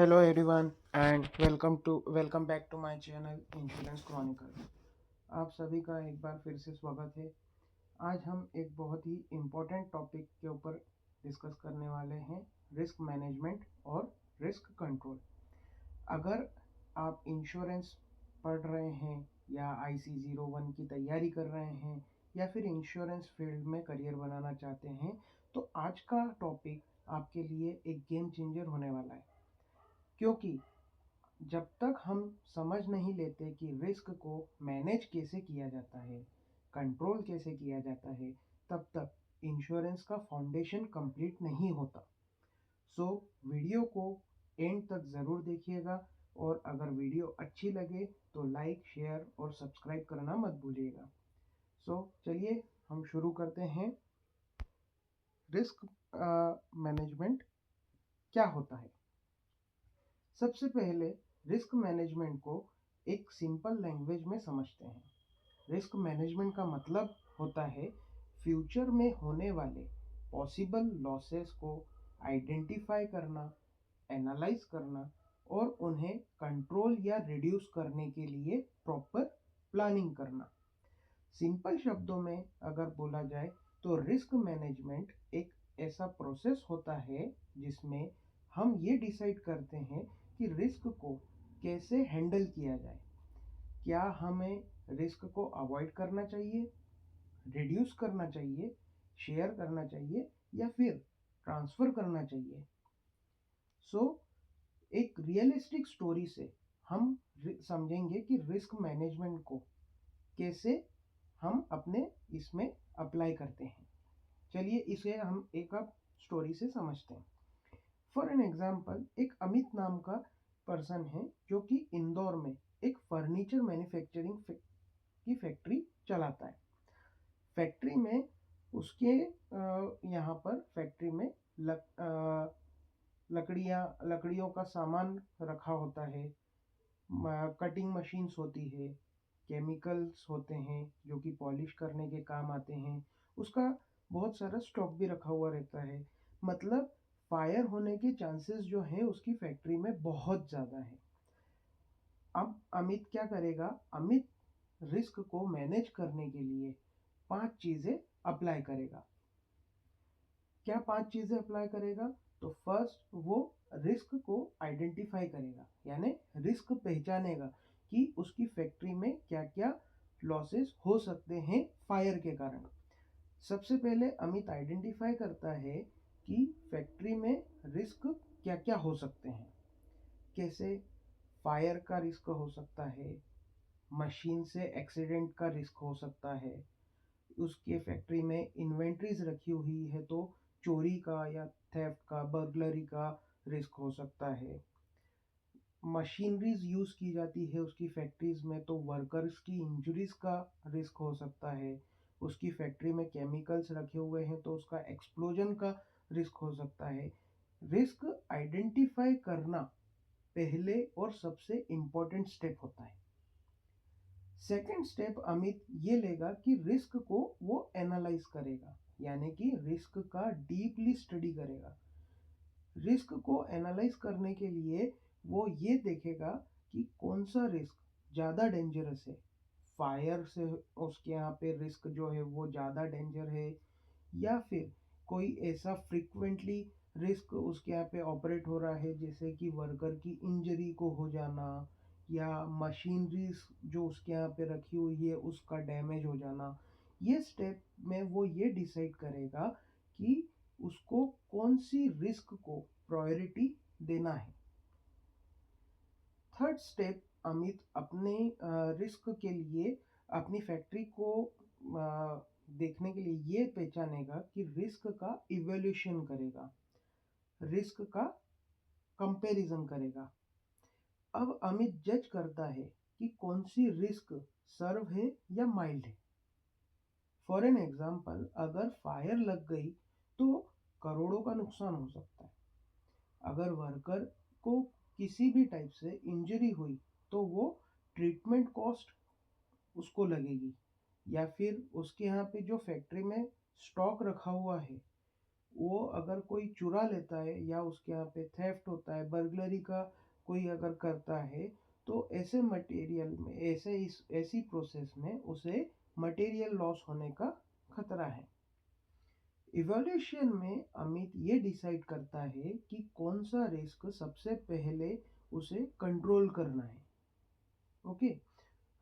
Hello everyone and welcome back to my channel insurance Chronicle. आप सभी का एक बार फिर से स्वागत है। आज हम एक बहुत ही इम्पोर्टेंट टॉपिक के ऊपर डिस्कस करने वाले हैं, रिस्क मैनेजमेंट और रिस्क कंट्रोल। अगर आप इंश्योरेंस पढ़ रहे हैं या IC01 की तैयारी कर रहे हैं या फिर इंश्योरेंस फील्ड में करियर बनाना चाहते हैं तो आज का टॉपिक आपके लिए एक गेम चेंजर होने वाला है। क्योंकि जब तक हम समझ नहीं लेते कि रिस्क को मैनेज कैसे किया जाता है, कंट्रोल कैसे किया जाता है, तब तक इंश्योरेंस का फाउंडेशन कंप्लीट नहीं होता। सो वीडियो को एंड तक ज़रूर देखिएगा और अगर वीडियो अच्छी लगे तो लाइक, शेयर और सब्सक्राइब करना मत भूलिएगा। सो चलिए हम शुरू करते हैं। रिस्क मैनेजमेंट क्या होता है? सबसे पहले रिस्क मैनेजमेंट को एक सिंपल लैंग्वेज में समझते हैं। रिस्क मैनेजमेंट का मतलब होता है फ्यूचर में होने वाले पॉसिबल लॉसेस को आइडेंटिफाई करना, एनालाइज करना और उन्हें कंट्रोल या रिड्यूस करने के लिए प्रॉपर प्लानिंग करना। सिंपल शब्दों में अगर बोला जाए तो रिस्क मैनेजमेंट एक ऐसा प्रोसेस होता है जिसमें हम ये डिसाइड करते हैं कि रिस्क को कैसे हैंडल किया जाए। क्या हमें रिस्क को अवॉइड करना चाहिए, रिड्यूस करना चाहिए, शेयर करना चाहिए या फिर ट्रांसफ़र करना चाहिए। सो एक रियलिस्टिक स्टोरी से हम समझेंगे कि रिस्क मैनेजमेंट को कैसे हम अपने इसमें अप्लाई करते हैं। चलिए इसे हम एक अब स्टोरी से समझते हैं। फॉर एन एग्जाम्पल, एक अमित नाम का पर्सन है जो कि इंदौर में एक फर्नीचर मैन्युफैक्चरिंग की फैक्ट्री चलाता है। फैक्ट्री में उसके यहाँ पर फैक्ट्री में लकड़ियों का सामान रखा होता है, कटिंग मशीन्स होती है, केमिकल्स होते हैं जो कि पॉलिश करने के काम आते हैं। उसका बहुत सारा स्टॉक भी रखा हुआ रहता है। मतलब फायर होने के चांसेस जो हैं उसकी फैक्ट्री में बहुत ज़्यादा है। अब अमित क्या करेगा? अमित रिस्क को मैनेज करने के लिए 5 चीज़ें अप्लाई करेगा। क्या 5 चीज़ें अप्लाई करेगा? तो फर्स्ट वो रिस्क को आइडेंटिफाई करेगा, यानी रिस्क पहचानेगा कि उसकी फैक्ट्री में क्या-क्या लॉसेस हो सकते हैं फायर के कारण। सबसे पहले अमित आइडेंटिफाई करता है कि फैक्ट्री में रिस्क क्या-क्या हो सकते हैं। कैसे? फायर का रिस्क हो सकता है, मशीन से एक्सीडेंट का रिस्क हो सकता है, उसके फैक्ट्री में इन्वेंट्रीज रखी हुई है तो चोरी का या थेफ्ट का, बर्गलरी का रिस्क हो सकता है। मशीनरीज यूज़ की जाती है उसकी फैक्ट्रीज में तो वर्कर्स की इंजरीज का रिस्क हो सकता है। उसकी फैक्ट्री में केमिकल्स रखे हुए हैं तो उसका एक्सप्लोजन का रिस्क हो सकता है। रिस्क आइडेंटिफाई करना पहले और सबसे इम्पोर्टेंट स्टेप होता है। सेकेंड स्टेप अमित ये लेगा कि रिस्क को वो एनालाइज करेगा, यानी कि रिस्क का डीपली स्टडी करेगा। रिस्क को एनालाइज करने के लिए वो ये देखेगा कि कौन सा रिस्क ज़्यादा डेंजरस है। फायर से उसके यहाँ पे रिस्क जो है वो ज़्यादा डेंजर है या फिर कोई ऐसा फ्रिक्वेंटली रिस्क उसके यहाँ पे ऑपरेट हो रहा है जैसे कि वर्कर की इंजरी को हो जाना या मशीनरीज जो उसके यहाँ पे रखी हुई है उसका डैमेज हो जाना। ये स्टेप में वो ये डिसाइड करेगा कि उसको कौन सी रिस्क को प्रायोरिटी देना है। थर्ड स्टेप अमित अपने रिस्क के लिए अपनी फैक्ट्री को देखने के लिए ये पहचानेगा कि रिस्क का इवैल्यूएशन करेगा, रिस्क का कंपैरिजन करेगा। अब अमित जज करता है कि कौन सी रिस्क सर्व है या माइल्ड है। फॉर एन एग्जाम्पल, अगर फायर लग गई तो करोड़ों का नुकसान हो सकता है। अगर वर्कर को किसी भी टाइप से इंजरी हुई तो वो ट्रीटमेंट कॉस्ट उसको लगेगी। या फिर उसके यहाँ पे जो फैक्ट्री में स्टॉक रखा हुआ है वो अगर कोई चुरा लेता है या उसके यहाँ पे थेफ्ट होता है, बर्गलरी का कोई अगर करता है, तो ऐसे मटेरियल में ऐसी प्रोसेस में उसे मटेरियल लॉस होने का खतरा है। इवोल्यूशन में अमित ये डिसाइड करता है कि कौन सा रिस्क सबसे पहले उसे कंट्रोल करना है। ओके,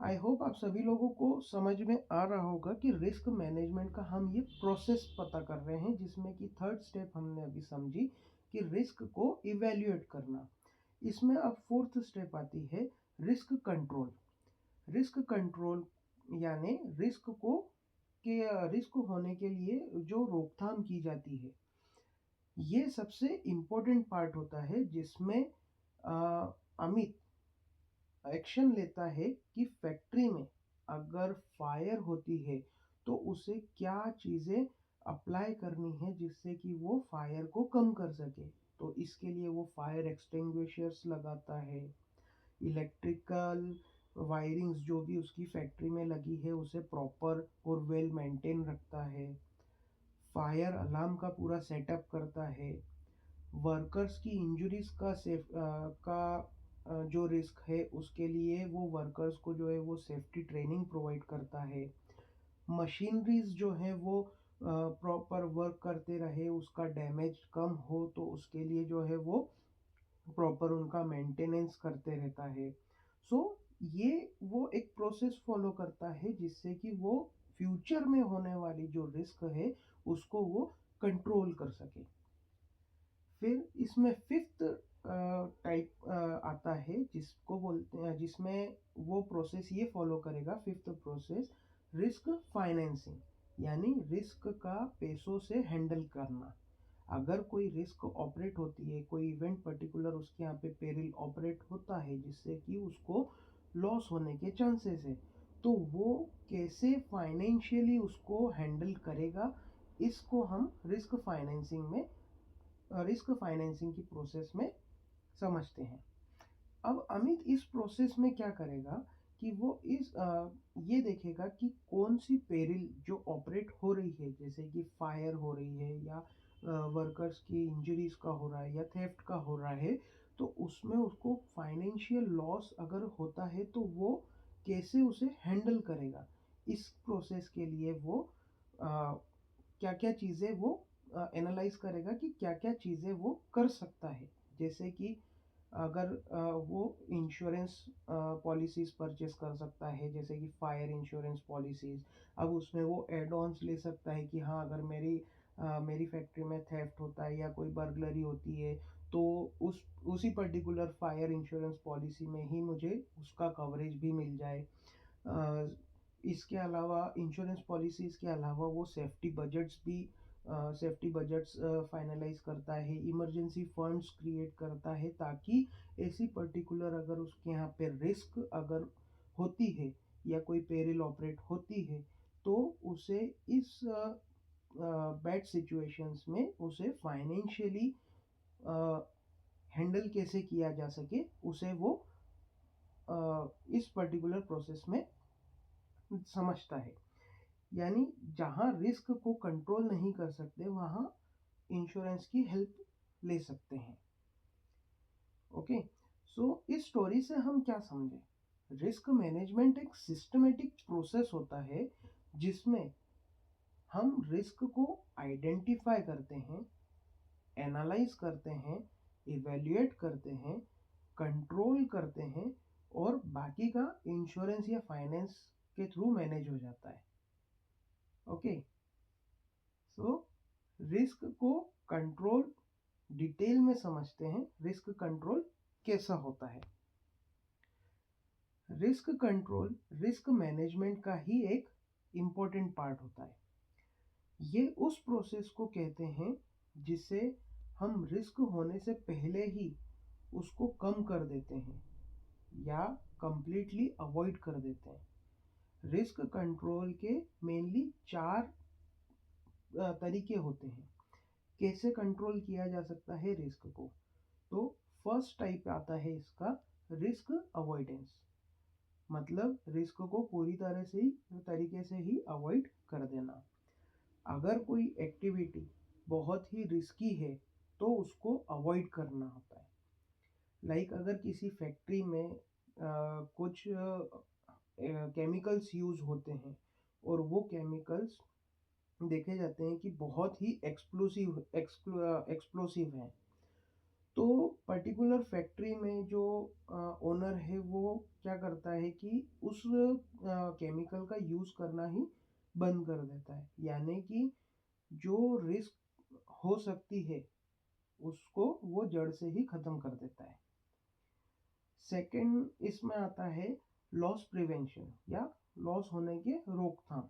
आई होप आप सभी लोगों को समझ में आ रहा होगा कि रिस्क मैनेजमेंट का हम ये प्रोसेस पता कर रहे हैं, जिसमें कि थर्ड स्टेप हमने अभी समझी कि रिस्क को इवेल्युएट करना। इसमें अब फोर्थ स्टेप आती है रिस्क कंट्रोल। रिस्क कंट्रोल यानी रिस्क होने के लिए जो रोकथाम की जाती है, ये सबसे इम्पोर्टेंट पार्ट होता है, जिसमें अमित एक्शन लेता है कि फैक्ट्री में अगर फायर होती है तो उसे क्या चीज़ें अप्लाई करनी है जिससे कि वो फायर को कम कर सके। तो इसके लिए वो फायर एक्सटिंग्विशर्स लगाता है, इलेक्ट्रिकल वायरिंग्स जो भी उसकी फैक्ट्री में लगी है उसे प्रॉपर और वेल मेंटेन रखता है, फायर अलार्म का पूरा सेटअप करता है, वर्कर्स की इंजरीज का जो रिस्क है उसके लिए वो वर्कर्स को जो है वो सेफ्टी ट्रेनिंग प्रोवाइड करता है, मशीनरीज जो है वो प्रॉपर वर्क करते रहे, उसका डैमेज कम हो तो उसके लिए जो है वो प्रॉपर उनका मेंटेनेंस करते रहता है। सो ये वो एक प्रोसेस फॉलो करता है जिससे कि वो फ्यूचर में होने वाली जो रिस्क है उसको वो कंट्रोल कर सके। फिर इसमें फिफ्थ टाइप आता है जिसको बोलते हैं, जिसमें वो प्रोसेस ये फॉलो करेगा, फिफ्थ प्रोसेस रिस्क फाइनेंसिंग यानी रिस्क का पैसों से हैंडल करना। अगर कोई रिस्क ऑपरेट होती है, कोई इवेंट पर्टिकुलर उसके यहाँ पे पेरिल ऑपरेट होता है जिससे कि उसको लॉस होने के चांसेस है, तो वो कैसे फाइनेंशियली उसको हैंडल करेगा, इसको हम रिस्क फाइनेंसिंग की प्रोसेस में समझते हैं। अब अमित इस प्रोसेस में क्या करेगा कि वो ये देखेगा कि कौन सी पेरिल जो ऑपरेट हो रही है, जैसे कि फायर हो रही है या वर्कर्स की इंजरीज का हो रहा है या थेफ्ट का हो रहा है, तो उसमें उसको फाइनेंशियल लॉस अगर होता है तो वो कैसे उसे हैंडल करेगा। इस प्रोसेस के लिए वो क्या क्या चीज़ें वो एनालाइज करेगा कि क्या क्या चीज़ें वो कर सकता है। जैसे कि अगर वो इंश्योरेंस पॉलिसीज परचेस कर सकता है, जैसे कि फायर इंश्योरेंस पॉलिसीज। अब उसमें वो एड ऑन्स ले सकता है कि हाँ, अगर मेरी फैक्ट्री में थेफ्ट होता है या कोई बर्गलरी होती है तो उसी पर्टिकुलर फायर इंश्योरेंस पॉलिसी में ही मुझे उसका कवरेज भी मिल जाए। अ, इसके अलावा इंश्योरेंस पॉलिसीज के अलावा वो सेफ्टी बजट्स फाइनलाइज करता है, इमरजेंसी फंड्स क्रिएट करता है, ताकि ऐसी पर्टिकुलर अगर उसके यहाँ पे रिस्क अगर होती है या कोई पेरिल ऑपरेट होती है तो उसे इस बैड सिचुएशंस में उसे फाइनेंशियली हैंडल कैसे किया जा सके, उसे वो इस पर्टिकुलर प्रोसेस में समझता है। यानी जहाँ रिस्क को कंट्रोल नहीं कर सकते वहाँ इंश्योरेंस की हेल्प ले सकते हैं। ओके, सो इस स्टोरी से हम क्या समझे, रिस्क मैनेजमेंट एक सिस्टमेटिक प्रोसेस होता है जिसमें हम रिस्क को आइडेंटिफाई करते हैं, एनालाइज करते हैं, इवेल्युएट करते हैं, कंट्रोल करते हैं और बाकी का इंश्योरेंस या फाइनेंस के थ्रू मैनेज हो जाता है। ओके, सो रिस्क को कंट्रोल डिटेल में समझते हैं, रिस्क कंट्रोल कैसा होता है। रिस्क कंट्रोल रिस्क मैनेजमेंट का ही एक इम्पोर्टेंट पार्ट होता है। ये उस प्रोसेस को कहते हैं जिसे हम रिस्क होने से पहले ही उसको कम कर देते हैं या कंप्लीटली अवॉइड कर देते हैं। रिस्क कंट्रोल के मेनली चार तरीके होते हैं कैसे कंट्रोल किया जा सकता है रिस्क को। तो फर्स्ट टाइप आता है इसका रिस्क अवॉइडेंस, मतलब रिस्क को पूरी तरीके से ही अवॉइड कर देना। अगर कोई एक्टिविटी बहुत ही रिस्की है तो उसको अवॉइड करना होता है। लाइक अगर किसी फैक्ट्री में कुछ केमिकल्स यूज़ होते हैं और वो केमिकल्स देखे जाते हैं कि बहुत ही एक्सप्लोसिव हैं, तो पर्टिकुलर फैक्ट्री में जो ओनर है वो क्या करता है कि उस केमिकल का यूज़ करना ही बंद कर देता है, यानी कि जो रिस्क हो सकती है उसको वो जड़ से ही ख़त्म कर देता है। सेकंड इसमें आता है लॉस प्रिवेंशन या लॉस होने के रोकथाम।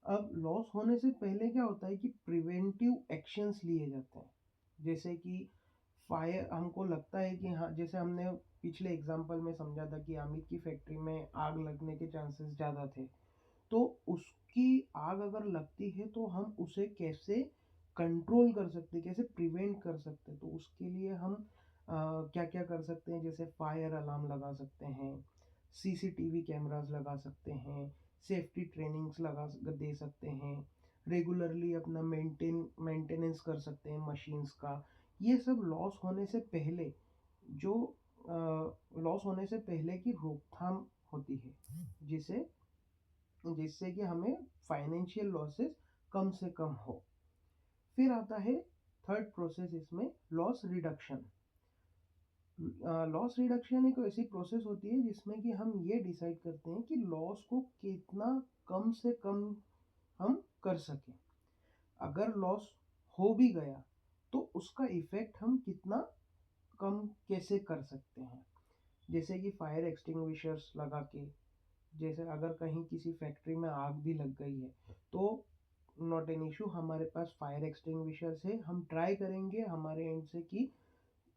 अब लॉस होने से पहले क्या होता है कि प्रिवेंटिव एक्शंस लिए जाते हैं, जैसे कि फायर, हमको लगता है कि हाँ, जैसे हमने पिछले एग्जांपल में समझा था कि अमित की फैक्ट्री में आग लगने के चांसेस ज़्यादा थे, तो उसकी आग अगर लगती है तो हम उसे कैसे कंट्रोल कर सकते हैं, कैसे प्रिवेंट कर सकते हैं। तो उसके लिए हम क्या क्या कर सकते हैं, जैसे फायर अलार्म लगा सकते हैं, सीसीटीवी कैमरास लगा सकते हैं, सेफ्टी ट्रेनिंग्स लगा दे सकते हैं, रेगुलरली अपना मेंटेनेंस कर सकते हैं मशीन्स का। ये सब लॉस होने से पहले जो लॉस होने से पहले की रोकथाम होती है, जिसे जिससे कि हमें फाइनेंशियल लॉसेस कम से कम हो। फिर आता है थर्ड प्रोसेस इसमें, लॉस रिडक्शन। लॉस रिडक्शन एक ऐसी प्रोसेस होती है जिसमें कि हम ये डिसाइड करते हैं कि लॉस को कितना कम से कम हम कर सकें। अगर लॉस हो भी गया तो उसका इफेक्ट हम कितना कम कैसे कर सकते हैं, जैसे कि फायर एक्सटिंग्विशर्स लगा के। जैसे अगर कहीं किसी फैक्ट्री में आग भी लग गई है तो नॉट एन इशू, हमारे पास फायर एक्सटिंग्विशर्स है, हम ट्राई करेंगे हमारे एंड से कि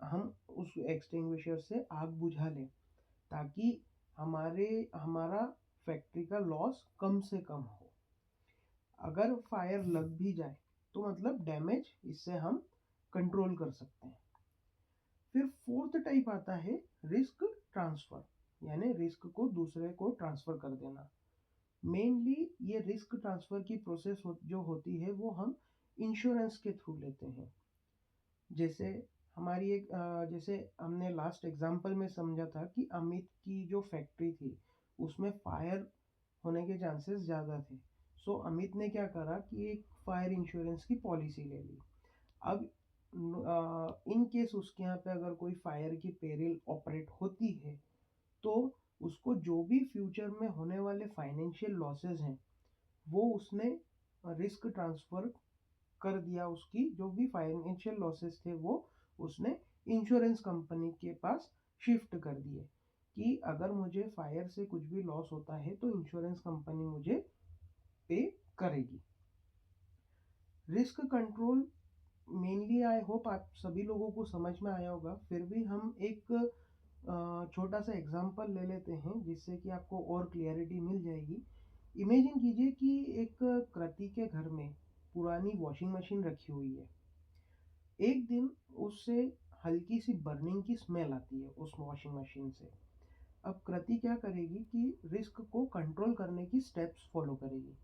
हम उस एक्सटिंग्विशर से आग बुझा लें, ताकि हमारा फैक्ट्री का लॉस कम से कम हो। अगर फायर लग भी जाए तो मतलब डैमेज इससे हम कंट्रोल कर सकते हैं। फिर फोर्थ टाइप आता है रिस्क ट्रांसफर, यानी रिस्क को दूसरे को ट्रांसफर कर देना। मेनली ये रिस्क ट्रांसफर की प्रोसेस जो होती है वो हम इंश्योरेंस के थ्रू लेते हैं। जैसे हमारी एक जैसे हमने लास्ट एग्जांपल में समझा था कि अमित की जो फैक्ट्री थी उसमें फायर होने के चांसेस ज़्यादा थे। सो अमित ने क्या करा कि एक फायर इंश्योरेंस की पॉलिसी ले ली। अब इन केस उसके यहाँ पे अगर कोई फायर की पेरिल ऑपरेट होती है तो उसको जो भी फ्यूचर में होने वाले फाइनेंशियल लॉसेस हैं वो उसने रिस्क ट्रांसफर कर दिया, उसकी जो भी फाइनेंशियल लॉसेस थे वो उसने इंश्योरेंस कंपनी के पास शिफ्ट कर दिए, कि अगर मुझे फायर से कुछ भी लॉस होता है तो इंश्योरेंस कंपनी मुझे पे करेगी। Risk control mainly, I hope आप सभी लोगों को समझ में आया होगा, फिर भी हम एक छोटा सा एग्जांपल ले लेते हैं जिससे कि आपको और क्लियरिटी मिल जाएगी। इमेजिन कीजिए कि एक कृति के घर में पुरानी वॉशिंग मशीन रखी हुई है। एक दिन उससे हल्की सी बर्निंग की स्मेल आती है उस वॉशिंग मशीन से। अब कृति क्या करेगी कि रिस्क को कंट्रोल करने की स्टेप्स फॉलो करेगी।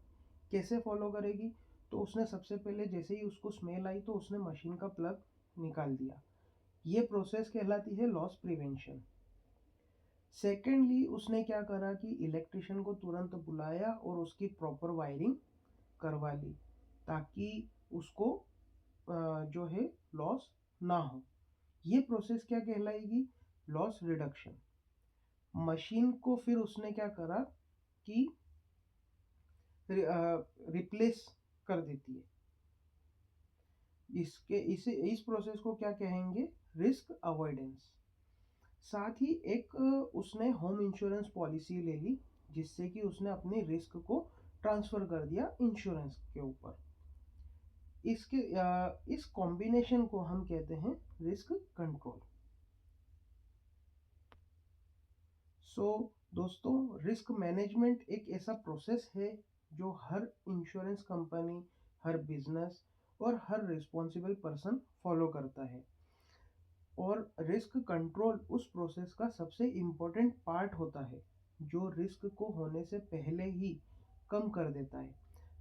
कैसे फॉलो करेगी? तो उसने सबसे पहले जैसे ही उसको स्मेल आई तो उसने मशीन का प्लग निकाल दिया। ये प्रोसेस कहलाती है लॉस प्रिवेंशन। सेकेंडली उसने क्या करा कि इलेक्ट्रिशियन को तुरंत बुलाया और उसकी प्रॉपर वायरिंग करवा ली, ताकि उसको जो है लॉस ना हो। ये प्रोसेस क्या कहलाएगी? Loss reduction. मशीन को फिर उसने क्या करा कि रिप्लेस कर देती है। इस प्रोसेस को क्या कहेंगे? Risk avoidance. साथ ही एक उसने होम इंश्योरेंस पॉलिसी ले ली, जिससे कि उसने अपने रिस्क को ट्रांसफर कर दिया इंश्योरेंस के ऊपर। इस कॉम्बिनेशन को हम कहते हैं रिस्क कंट्रोल। सो दोस्तों, रिस्क मैनेजमेंट एक ऐसा प्रोसेस है जो हर इंश्योरेंस कंपनी, हर बिजनेस और हर रिस्पॉन्सिबल पर्सन फॉलो करता है। और रिस्क कंट्रोल उस प्रोसेस का सबसे इम्पोर्टेंट पार्ट होता है जो रिस्क को होने से पहले ही कम कर देता है।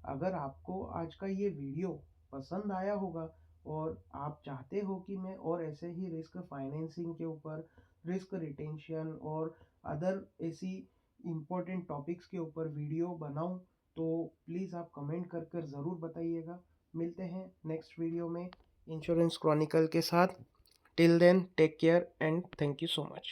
अगर आपको आज का ये वीडियो पसंद आया होगा और आप चाहते हो कि मैं और ऐसे ही रिस्क फाइनेंसिंग के ऊपर, रिस्क रिटेंशन और अदर ऐसी इम्पोर्टेंट टॉपिक्स के ऊपर वीडियो बनाऊं, तो प्लीज़ आप कमेंट कर कर ज़रूर बताइएगा। मिलते हैं नेक्स्ट वीडियो में इंश्योरेंस क्रॉनिकल के साथ। Till then take care and thank you so much.